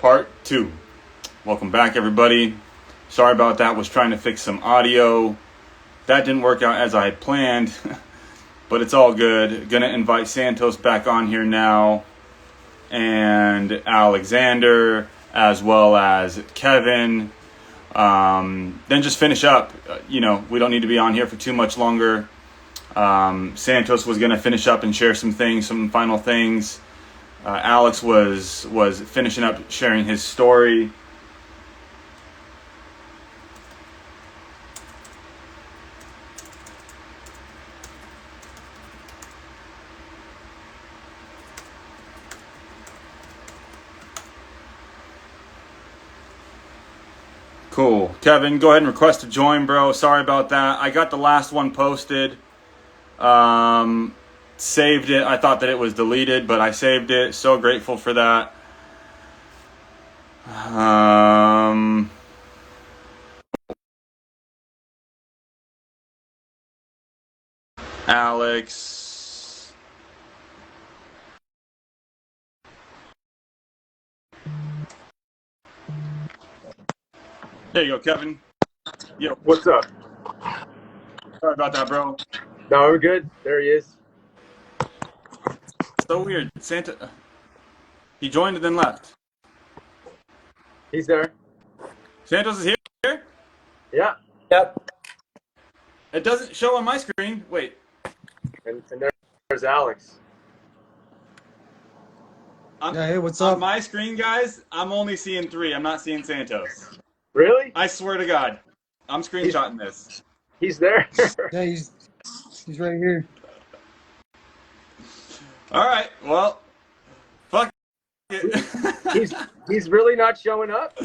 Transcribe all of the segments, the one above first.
Part 2. Welcome back, everybody. Sorry about that. Was trying to fix some audio. That didn't work out as I had planned, but it's all good. Gonna invite Santos back on here now, and Alexander, as well as Kevin. Then just finish up. We don't need to be on here for too much longer. Santos was gonna finish up and share some final things. Alex was finishing up sharing his story. Cool. Kevin, go ahead and request to join, bro. Sorry about that. I got the last one posted. Saved it. I thought that it was deleted, but I saved it. So grateful for that. Alex. There you go, Kevin. Yo, what's up? Sorry about that, bro. No, we're good. There he is. So weird. Santa, he joined and then left. He's there. Santos is here? Yeah. Yep. It doesn't show on my screen. Wait. And there's Alex. Hey, what's up? On my screen, guys, I'm only seeing 3. I'm not seeing Santos. Really? I swear to God. I'm screenshotting this. He's there. Yeah, he's right here. All right. Well, fuck it. he's really not showing up?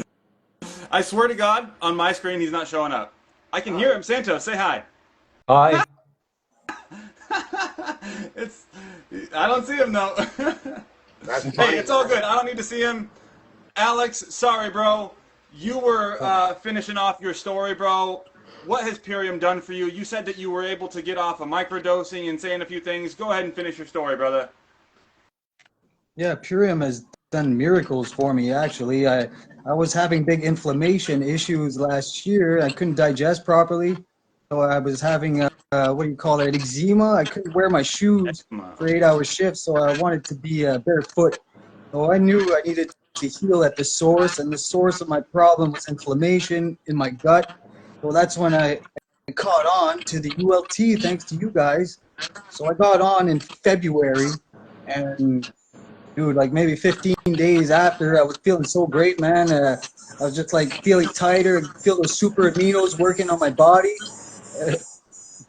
I swear to God, on my screen, he's not showing up. I can hear him. Santos, say hi. Hi. I don't see him, though. That's funny. Hey, it's all good. I don't need to see him. Alex, sorry, bro. You were finishing off your story, bro. What has Purium done for you? You said that you were able to get off of microdosing and saying a few things. Go ahead and finish your story, brother. Yeah, Purium has done miracles for me, actually. I was having big inflammation issues last year. I couldn't digest properly. So I was having, eczema. I couldn't wear my shoes for 8-hour shifts, so I wanted to be barefoot. So I knew I needed to heal at the source, and the source of my problem was inflammation in my gut. So that's when I caught on to the ULT, thanks to you guys. So I got on in February, and dude, like maybe 15 days after, I was feeling so great, man. I was just like feeling tighter, feel those super aminos working on my body,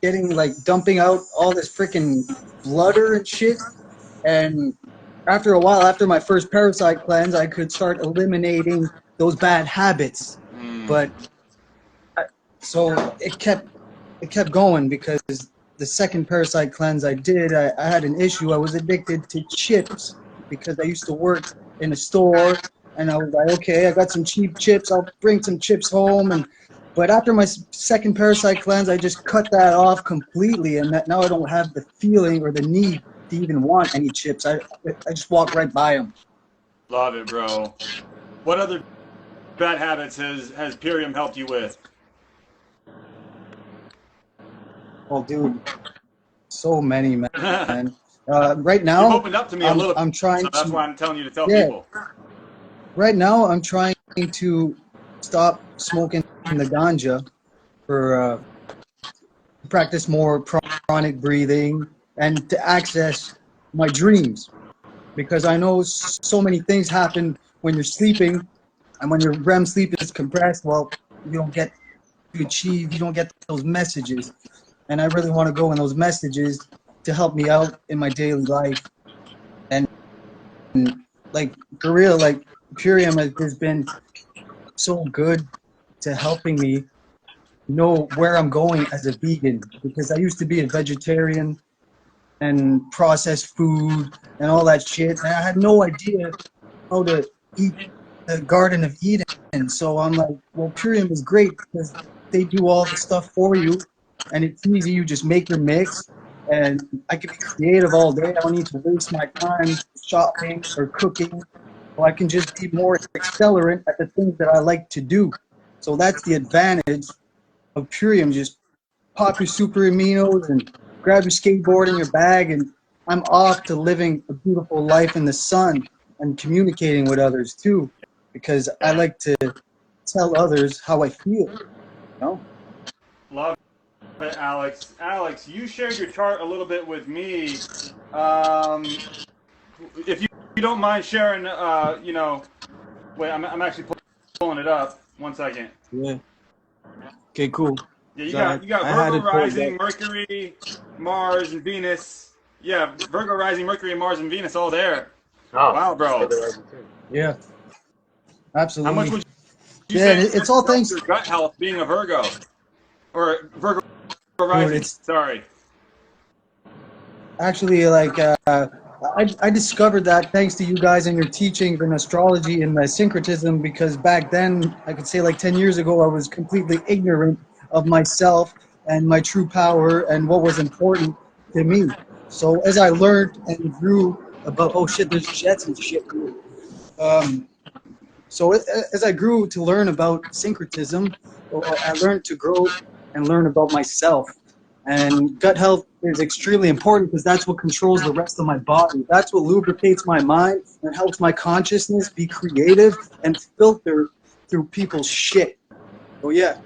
getting like dumping out all this freaking blutter and shit. And after a while, after my first parasite cleanse, I could start eliminating those bad habits. But so it kept going, because the second parasite cleanse I did, I had an issue. I was addicted to chips because I used to work in a store, and I was like, okay, I got some cheap chips. I'll bring some chips home. But after my second parasite cleanse, I just cut that off completely, and now I don't have the feeling or the need to even want any chips. I just walk right by them. Love it, bro. What other bad habits has Purium helped you with? Oh, dude, so many, man. Right now, You've opened up to me a little bit. I'm trying so that's to. why I'm telling you to tell people. Right now, I'm trying to stop smoking the ganja for practice more chronic breathing and to access my dreams, because I know so many things happen when you're sleeping, and when your REM sleep is compressed, well, you don't get those messages. And I really want to go in those messages to help me out in my daily life. And like, for real, like, Purium has been so good to helping me know where I'm going as a vegan, because I used to be a vegetarian and processed food and all that shit, and I had no idea how to eat the Garden of Eden. So I'm like, well, Purium is great because they do all the stuff for you, and it's easy. You just make your mix, and I can be creative all day. I don't need to waste my time shopping or cooking. So I can just be more accelerant at the things that I like to do. So that's the advantage of Purium. Just pop your super aminos and grab your skateboard in your bag, and I'm off to living a beautiful life in the sun and communicating with others too, because I like to tell others how I feel. You know? Love it, Alex. Alex, you shared your chart a little bit with me. Um, if you don't mind sharing, wait, I'm actually pulling it up. 1 second. Yeah. Okay. Cool. Yeah, you So got you got I had Virgo it pulled rising, up. Mercury, Mars, and Venus. Yeah, Virgo rising, Mercury, Mars, and Venus all there. Oh, Wow, bro. Yeah. How much Absolutely. would you Yeah. And say it's this all helps thanks, your gut health being a Virgo or Virgo dude. rising? It's Sorry. actually like I discovered that thanks to you guys and your teachings in astrology and syncretism, because back then I could say like 10 years ago I was completely ignorant of myself and my true power and what was important to me. So as I learned and grew about, oh shit, there's jets and shit here. Um, so as I grew to learn about syncretism, I learned to grow and learn about myself. And gut health is extremely important because that's what controls the rest of my body. That's what lubricates my mind and helps my consciousness be creative and filter through people's shit. So yeah,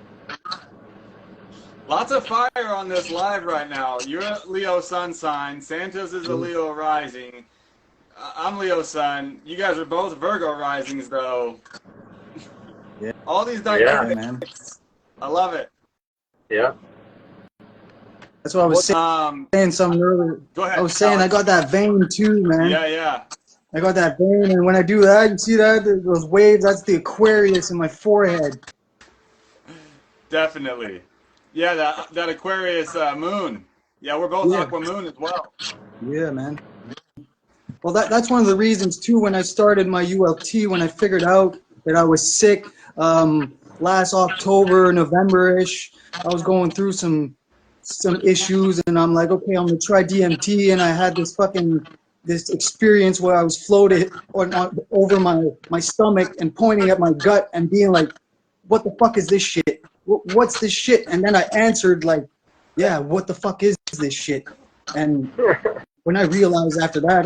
Lots of fire on this live right now. You're a Leo sun sign. Santos is a Leo rising. I'm Leo sun. You guys are both Virgo risings, though. yeah, All these Yeah. yeah, man. dynamics. I love it. Yeah. That's what I was saying something earlier. Go I ahead, was saying I Alex. got that vein too, man. Yeah, yeah. I got that vein, and when I do that, you see that those waves? That's the Aquarius in my forehead. Definitely. Yeah, that Aquarius moon. Yeah, we're both Yeah, Aqua Moon as well. yeah, man. Well, that's one of the reasons too. When I started my ULT, when I figured out that I was sick last October, November-ish, I was going through some issues, and I'm like, okay, I'm gonna try DMT, and I had this experience where I was floated over my stomach and pointing at my gut and being like, what the fuck is this shit? What's this shit? And then I answered like, yeah, what the fuck is this shit? And when I realized after that,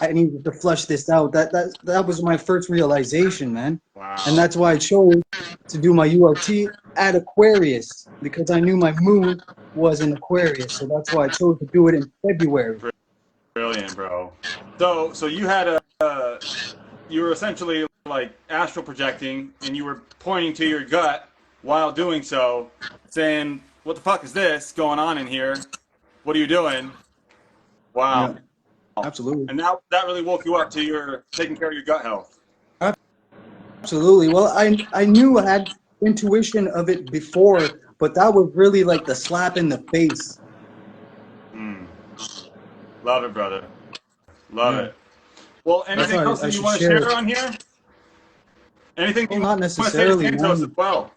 I needed to flush this out. That was my first realization, man. And Wow. that's why I chose to do my ULT at Aquarius, because I knew my moon was in Aquarius. So that's why I chose to do it in February. Brilliant, bro. So you had you were essentially like astral projecting, and you were pointing to your gut while doing so, saying, "What the fuck is this going on in here? What are you doing?" Wow. Yeah, absolutely. And that really woke you up to your taking care of your gut health. Absolutely. Well, I knew I had intuition of it before, but that was really like the slap in the face. Mm. Love it, brother. Love Yeah. it. Well, That's anything why else I that you should want to share it. share on here? Anything Well, you not want to say to necessarily, Santos as man. well?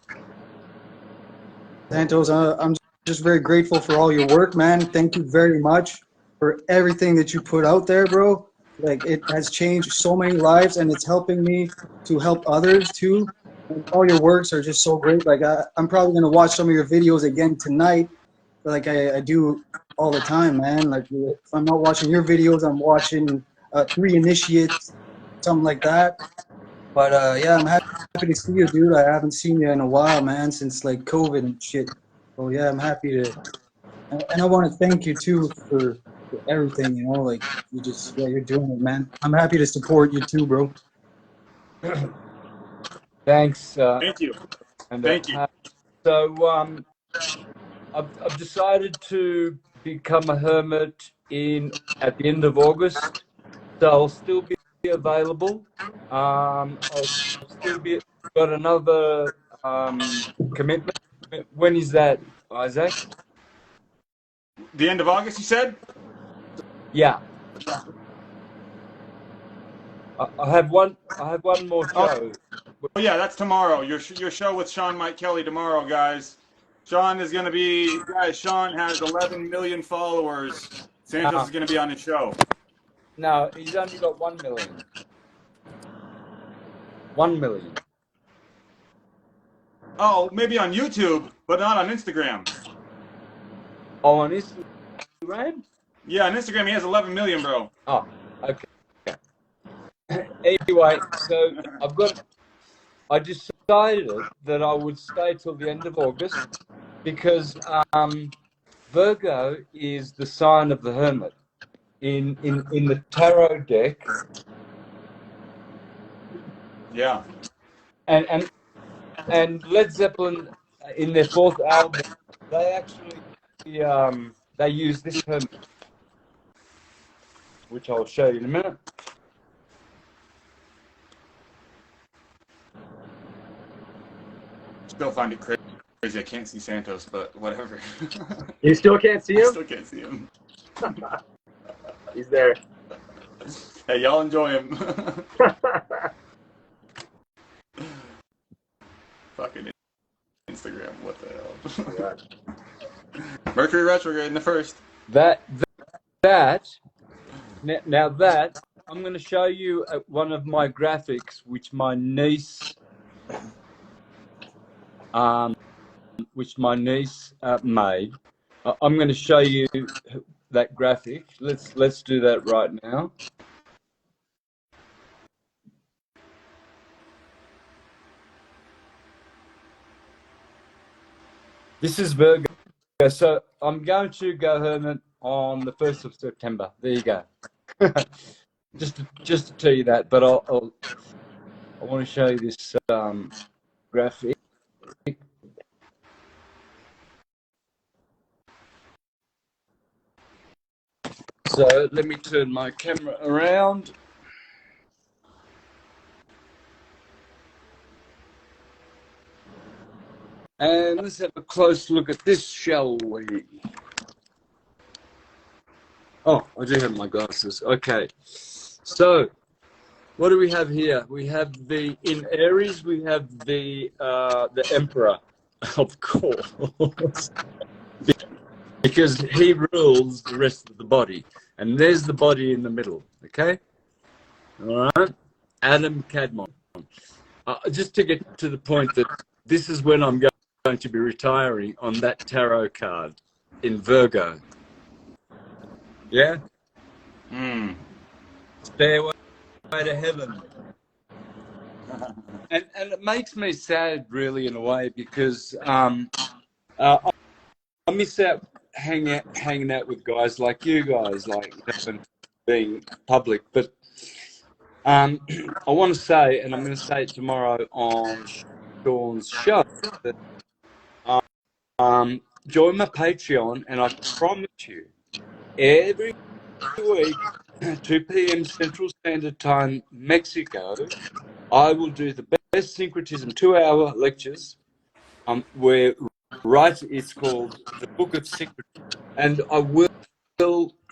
Santos, I'm just very grateful for all your work, man. Thank you very much for everything that you put out there, bro. Like, it has changed so many lives, and it's helping me to help others too. And all your works are just so great. Like, I'm probably gonna watch some of your videos again tonight, like I do all the time, man. Like, if I'm not watching your videos, I'm watching Three Initiates, something like that. But yeah, I'm happy to see you, dude. I haven't seen you in a while, man, since like COVID and shit. So yeah, I'm happy to, and I want to thank you too for everything. You know, like you're doing it, man. I'm happy to support you too, bro. Thanks. Thank you. And Thank you. so I've decided to become a hermit at the end of August. So I'll still be available. I'll still be got another commitment. When is that, Isaac? The end of August, you said? Yeah. I have one. I have one more show. Oh yeah, that's tomorrow. Your show with Sean Mike Kelly tomorrow, guys. Sean is going to be, guys. Sean has 11 million followers. Santos No, is going to be on his show. no, he's only got 1 million. 1 million. Oh, maybe on YouTube, but not on Instagram. Oh, on Instagram? Yeah, on Instagram he has 11 million, bro. Oh, okay. Anyway, so I decided that I would stay till the end of August because Virgo is the sign of the hermit. In the tarot deck, Yeah. and Led Zeppelin in their fourth album, they actually they use this hermit, which I'll show you in a minute. Still find it crazy. I can't see Santos, but whatever. You still can't see I him? still can't see him. He's there. Hey, y'all enjoy him. Fucking Instagram. What the hell? Right. Mercury retrograde in the first. Now that I'm going to show you one of my graphics, which my niece made. I'm going to show you that graphic. Let's do that right now. This is Virgo. So I'm going to go hermit on the 1st of September. There you go. just to tell you that, but I want to show you this graphic. So let me turn my camera around. And let's have a close look at this, shall we? Oh, I do have my glasses. Okay. So what do we have here? We have in Aries, we have the Emperor, of course. Because he rules the rest of the body. And there's the body in the middle, okay? All right? Adam Cadmon. Just to get to the point that this is when I'm going to be retiring on that tarot card in Virgo. Yeah? Stairway to Heaven. And it makes me sad, really, in a way, because I miss out hanging out with guys like you guys, like being public. But I want to say, and I'm going to say it tomorrow on Sean's show, that join my Patreon, and I promise you, every week, 2 p.m. Central Standard Time, Mexico, I will do the best syncretism 2-hour lectures. Where it's called the Book of Syncretism, and I will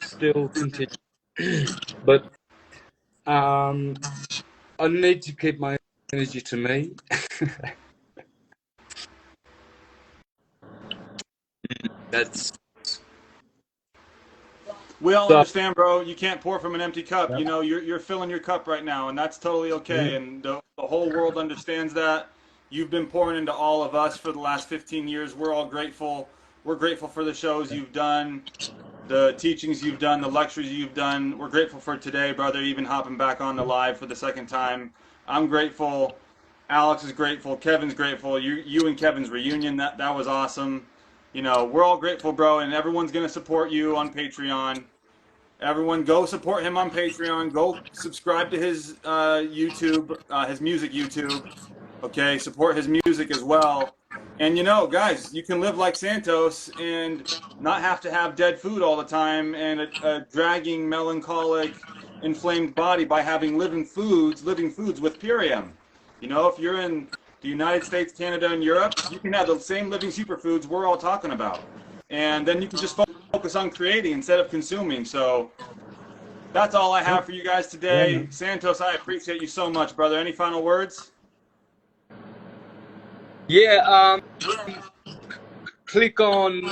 still continue, but I need to keep my energy to me. That's. We all understand, bro. You can't pour from an empty cup. Yeah. You know, you're filling your cup right now, and that's totally okay. And the whole world understands that. You've been pouring into all of us for the last 15 years. We're all grateful. We're grateful for the shows you've done, the teachings you've done, the lectures you've done. We're grateful for today, brother, even hopping back on the live for the second time. I'm grateful. Alex is grateful. Kevin's grateful. You and Kevin's reunion, that was awesome. You know, we're all grateful, bro, and everyone's going to support you on Patreon. Everyone, go support him on Patreon. Go subscribe to his YouTube, his music YouTube. Okay, support his music as well. And you know, guys, you can live like Santos and not have to have dead food all the time and a dragging, melancholic, inflamed body by having living foods with Purium. You know, if you're in the United States, Canada, and Europe, you can have the same living superfoods we're all talking about. And then you can just focus on creating instead of consuming. So that's all I have for you guys today. Santos, I appreciate you so much, brother. Any final words? Yeah, click on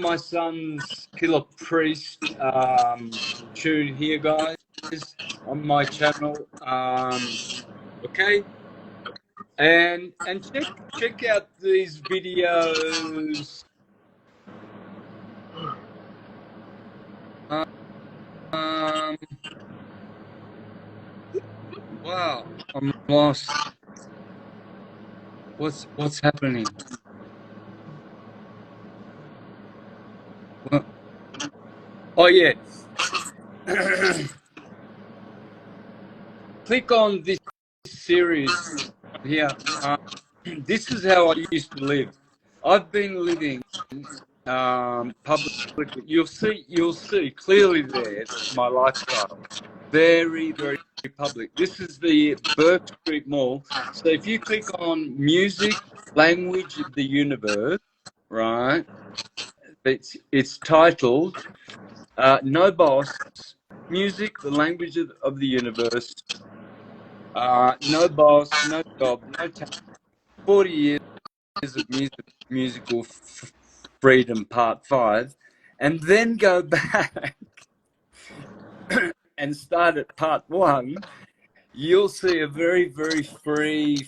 my son's Killer Priest tune here, guys, on my channel. Okay, and check out these videos. Um, wow, I'm lost. What's happening? What? Oh yeah. Click on this series here. This is how I used to live. I've been living publicly. You'll see clearly there my lifestyle. Very, very public. This is the Burke Street Mall. So if you click on music, language of the universe, right? It's titled No Boss, Music, the Language of the Universe. No boss, no job, no talent. 40 years of musical freedom, part 5, and then go back and start at part 1. You'll see a very, very free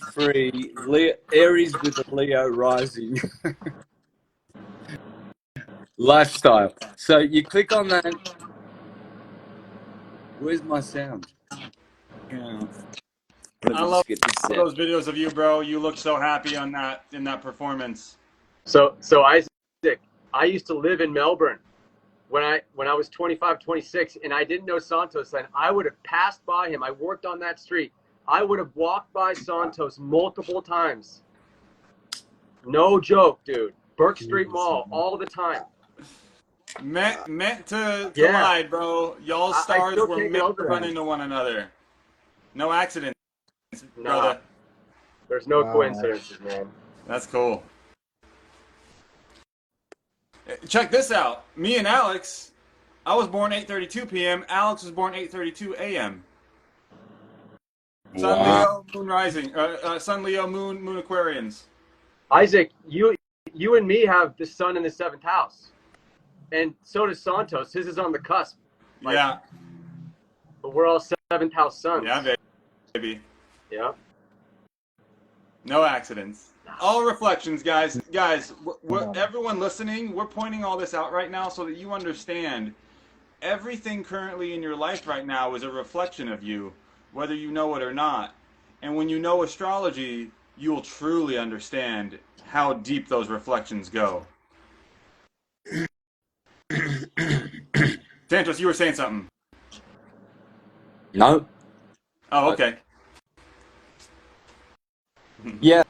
Aries with a Leo rising lifestyle. So you click on that. Where's my sound? Yeah. Let I me love just get this set. those videos of you, bro. You look so happy on that in that performance. So Isaac, I used to live in Melbourne when I was 25, 26, and I didn't know Santos then. I would have passed by him. I worked on that street. I would have walked by Santos multiple times. No joke, dude. Burke Street Mall all the time. Meant to Yeah. collide, bro. Y'all's I stars still were can't get meant over to that. run into one another. No accidents, Nah, brother. there's no Wow. coincidences, man. That's cool. Check this out. Me and Alex, I was born 8:32 p.m. Alex was born 8:32 a.m. Sun Wow. Leo, Moon Rising. Sun Leo, Moon Aquarians. Isaac, you and me have the sun in the 7th house, and so does Santos. His is on the cusp. Like, Yeah. but we're all 7th house suns. Yeah, baby. Yeah. No accidents. All reflections, guys. Guys, everyone listening, we're pointing all this out right now so that you understand everything currently in your life right now is a reflection of you, whether you know it or not. And when you know astrology, you will truly understand how deep those reflections go. Santos, you were saying something. No. Oh, okay. Yeah.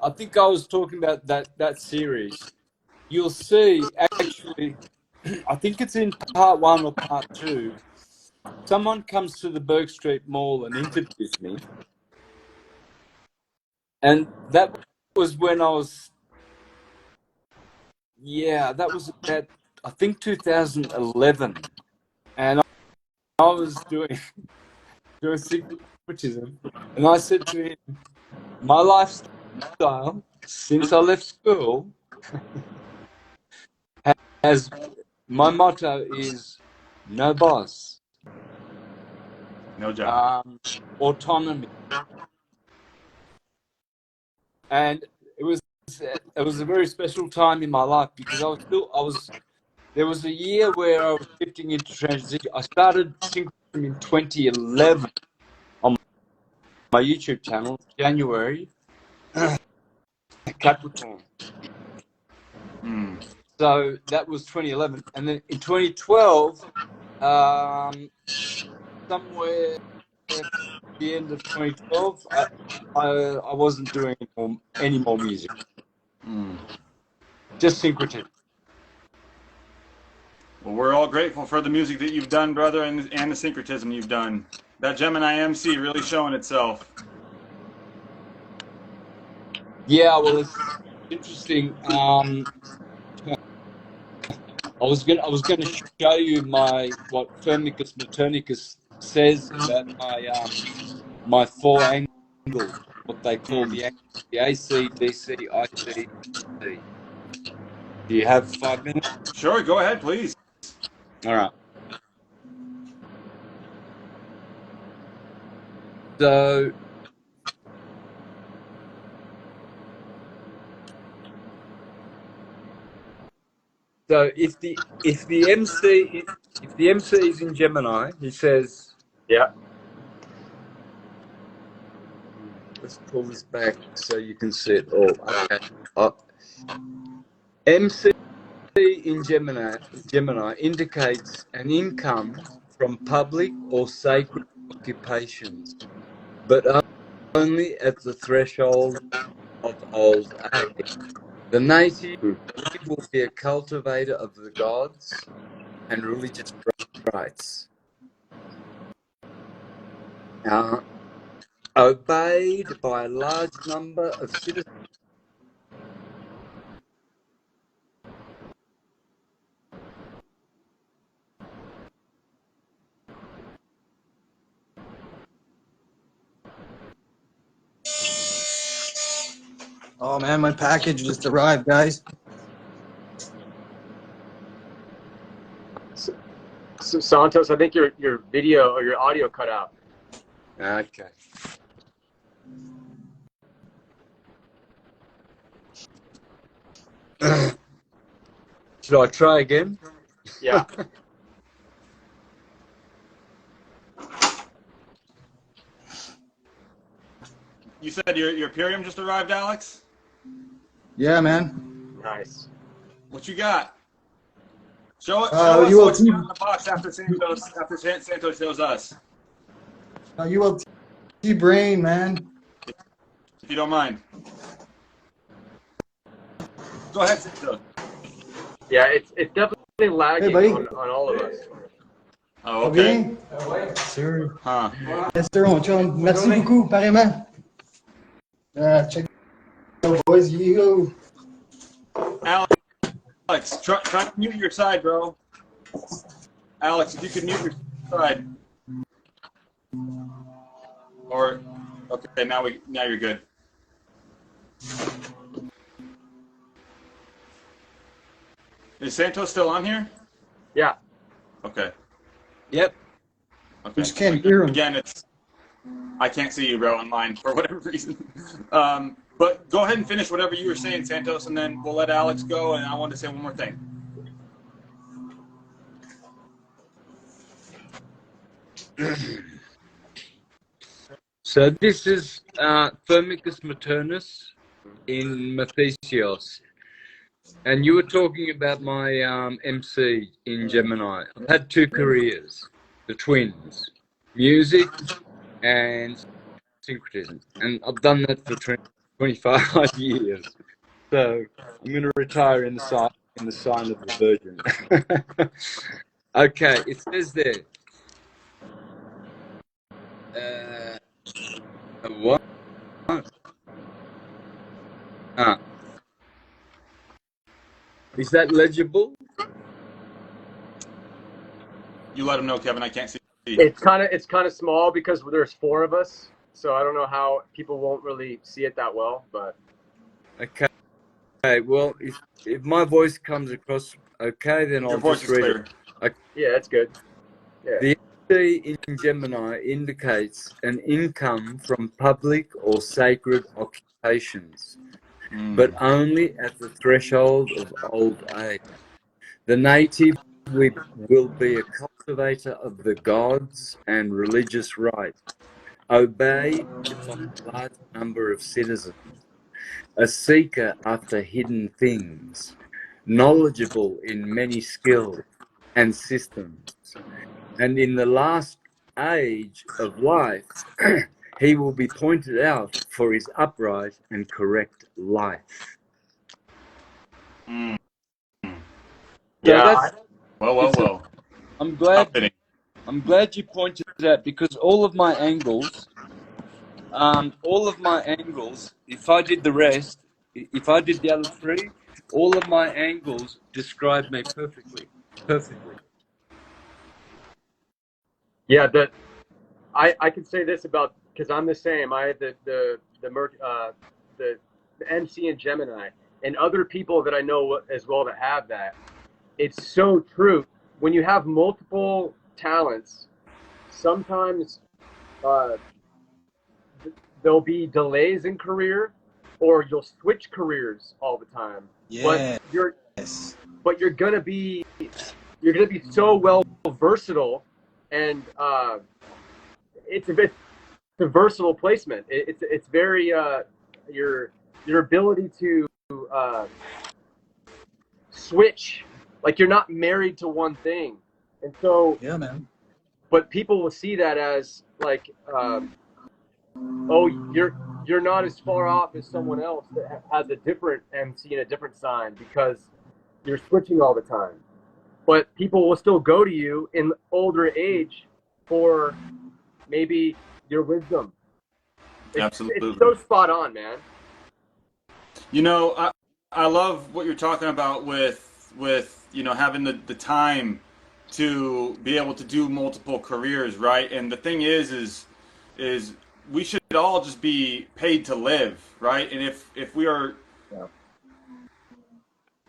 I think I was talking about that series. You'll see, actually, I think it's in part 1 or part 2. Someone comes to the Burke Street Mall and interviews me, and that was when I was, that was about, I think, 2011, and I was doing secretism, and I said to him, my lifestyle since I left school has, my motto is no boss, No job. autonomy, and it was a very special time in my life because there was a year where I was shifting into transition. I started syncretism in 2011 on my YouTube channel, January, Capricorn. So that was 2011, and then in 2012, somewhere at the end of 2012, I wasn't doing any more music, just syncretism. Well, we're all grateful for the music that you've done, brother, and the syncretism you've done. That Gemini MC really showing itself. Yeah, well, it's interesting. I was gonna show you what Firmicus Meternicus says about my 4 angles, what they call the AC, DC, IC. Do you have 5 minutes? Sure, go ahead, please. All right. So if the MC is in Gemini, he says, Yeah. let's pull this back so you can see it all. Okay. MC in Gemini indicates an income from public or sacred occupations, but only at the threshold of old age. The native will be a cultivator of the gods and religious rites, obeyed by a large number of citizens. Oh man, my package just arrived, guys. So Santos, I think your video or your audio cut out. Okay. Should I try again? Yeah. You said your Purium just arrived, Alex? Yeah, man. Nice. What you got? Show us what's ULT, in the box after Santos shows us. ULT brain, man. If you don't mind. Go ahead, Santos. Yeah, it's definitely lagging buddy. on all of us. Oh, okay. Sir. Huh. Yes, sir, mon chum. Merci beaucoup, pareillement. Check out, boys. You. Alex, try to mute your side, bro. Alex, if you could mute your side. Or okay, now you're good. Is Santos still on here? Yeah. Okay. Yep. Okay. Just can't hear him. Again, I can't see you, bro, online for whatever reason. But go ahead and finish whatever you were saying, Santos, and then we'll let Alex go. And I want to say one more thing. So this is Firmicus maternus in Mathesios. And you were talking about my MC in Gemini. I've had two careers, the twins, music and syncretism. And I've done that for 25 years. So I'm going to retire in the sign of the Virgin. Okay, it says there. What? Is that legible? You let him know, Kevin. I can't see. It's kind of small because there's 4 of us, so I don't know how people won't really see it that well. But okay. Well, if my voice comes across okay, then I'll just read it. Okay. Yeah, that's good. Yeah. The MC in Gemini indicates an income from public or sacred occupations, but only at the threshold of old age. The native will be a cultivator of the gods and religious rites, obeyed by a large number of citizens, a seeker after hidden things, knowledgeable in many skills and systems, and in the last age of life, he will be pointed out for his upright and correct life. Yeah. Well. I'm glad you pointed it out, because all of my angles, if I did the rest, if I did the other 3, all of my angles describe me perfectly. Yeah, I can say this about, because I'm the same. I have the MC in Gemini, and other people that I know as well that have that. It's so true. When you have multiple talents, sometimes there'll be delays in career, or you'll switch careers all the time. But Yes. you're gonna be so well versatile, and it's a versatile placement. It's very your ability to uh, switch, like you're not married to one thing, and so Yeah, man. but people will see that as like oh, you're not as far off as someone else that has a different MC and a different sign because you're switching all the time. But people will still go to you in older age for maybe your wisdom. It's Absolutely. so spot on, man. You know, I love what you're talking about with having the time to be able to do multiple careers, right? And the thing is we should all just be paid to live, right? And if we are Yeah.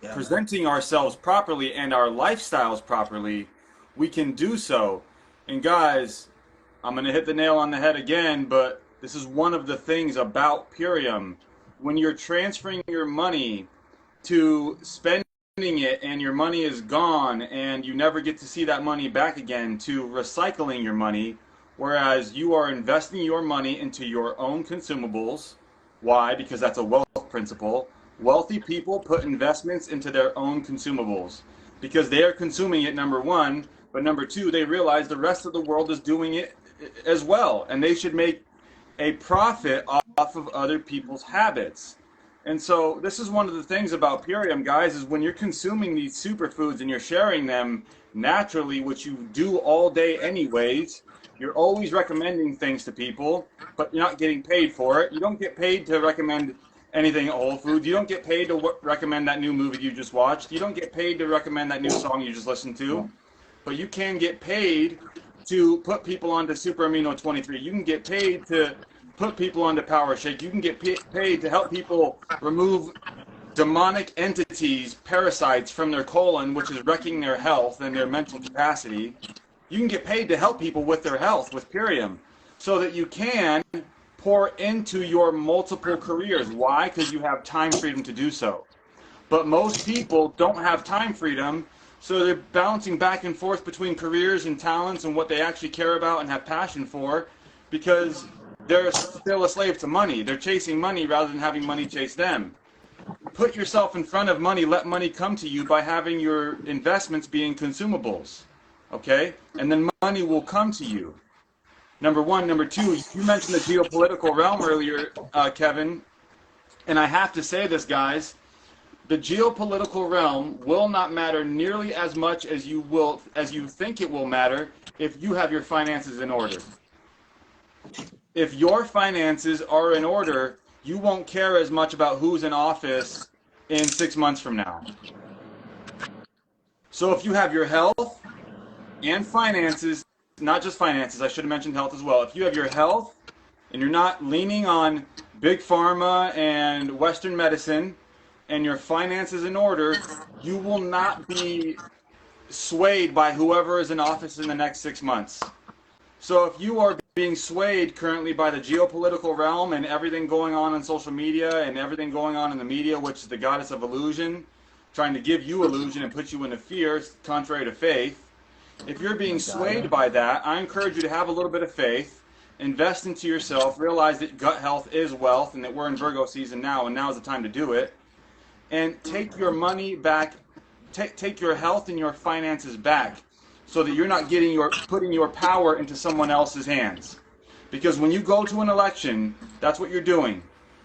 Yeah, man. presenting ourselves properly and our lifestyles properly, we can do so. And guys, I'm going to hit the nail on the head again, but this is one of the things about Purium. When you're transferring your money to spending it and your money is gone and you never get to see that money back again, to recycling your money, whereas you are investing your money into your own consumables. Why? Because that's a wealth principle. Wealthy people put investments into their own consumables because they are consuming it, number one, but number two, they realize the rest of the world is doing it as well, and they should make a profit off of other people's habits. And so this is one of the things about Purium, guys, is when you're consuming these superfoods and you're sharing them naturally, which you do all day anyways, you're always recommending things to people, but you're not getting paid for it. You don't get paid to recommend anything at Whole Foods. You don't get paid to recommend that new movie you just watched. You don't get paid to recommend that new song you just listened to. But you can get paid to put people onto Super Amino 23. You can get paid to put people onto Power Shake. You can get paid to help people remove demonic entities, parasites from their colon, which is wrecking their health and their mental capacity. You can get paid to help people with their health with Purium so that you can pour into your multiple careers. Why? Because you have time freedom to do so. But most people don't have time freedom, so they're bouncing back and forth between careers and talents and what they actually care about and have passion for because they're still a slave to money. They're chasing money rather than having money chase them. Put yourself in front of money, let money come to you by having your investments being consumables, okay? And then money will come to you. Number one. Number two, you mentioned the geopolitical realm earlier, Kevin, and I have to say this, guys. The geopolitical realm will not matter nearly as much as you think it will matter if you have your finances in order. If your finances are in order, you won't care as much about who's in office in 6 months from now. So if you have your health and finances, not just finances, I should have mentioned health as well. If you have your health and you're not leaning on big pharma and Western medicine, and your finances in order, you will not be swayed by whoever is in office in the next 6 months. So if you are being swayed currently by the geopolitical realm and everything going on social media and everything going on in the media, which is the goddess of illusion, trying to give you illusion and put you into fear, contrary to faith, if you're being swayed by that, I encourage you to have a little bit of faith, invest into yourself, realize that gut health is wealth and that we're in Virgo season now and now's the time to do it. And take your money back, take your health and your finances back so that you're not putting your power into someone else's hands. Because when you go to an election, that's what you're doing.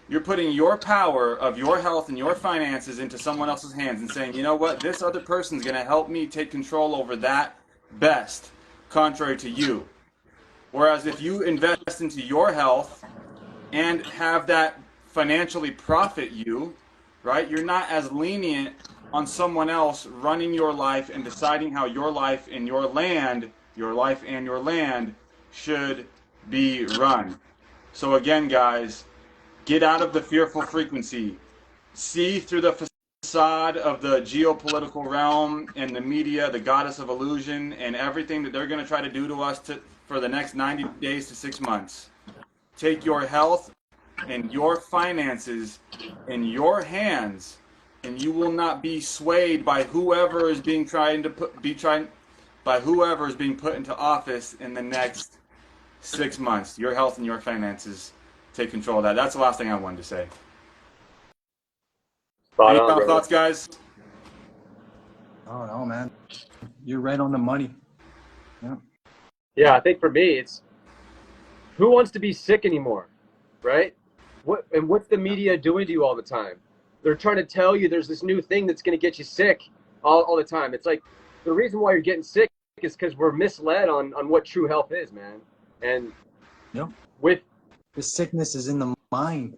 You're putting your power of your health and your finances into someone else's hands and saying, you know what, this other person's going to help me take control over that best, contrary to you. Whereas if you invest into your health and have that financially profit you, right? You're not as lenient on someone else running your life and deciding how your life and your land should be run. So again, guys, get out of the fearful frequency. See through the facade of the geopolitical realm and the media, the goddess of illusion, and everything that they're going to try to do to us for the next 90 days to 6 months. Take your health and your finances in your hands, and you will not be swayed by whoever is being whoever is being put into office in the next 6 months. Your health and your finances, take control of that. That's the last thing I wanted to say. Spot Any on, final brother. thoughts, guys? Oh no, man, you're right on the money. Yeah. Yeah, I think for me, it's who wants to be sick anymore, right? What's the media doing to you all the time? They're trying to tell you there's this new thing that's going to get you sick all the time. It's like the reason why you're getting sick is because we're misled on what true health is, man. And Yep. with The sickness is in the mind.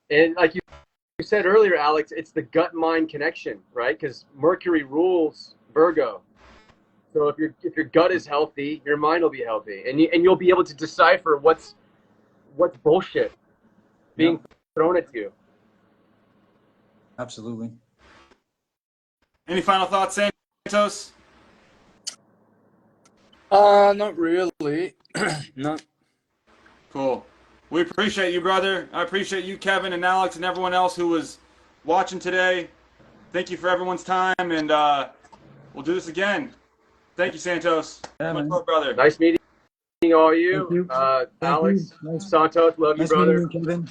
and like you said earlier, Alex, it's the gut-mind connection, right? Because Mercury rules Virgo. So if your gut is healthy, your mind will be healthy, and you'll be able to decipher what's bullshit being Yep. thrown at you. Absolutely. Any final thoughts, Santos? Not really. No. Cool. We appreciate you, brother. I appreciate you, Kevin and Alex, and everyone else who was watching today. Thank you for everyone's time, and we'll do this again. Thank you, Santos. Yeah, Much man. love, brother. Nice meeting all Thank you, you. Thank you. Alex, Nice, Santos. Love you, nice meeting brother. you, Kevin.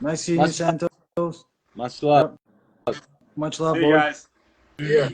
Nice seeing you, Much, Santos. much love. Yep. Much love, See you boy. guys. Yeah.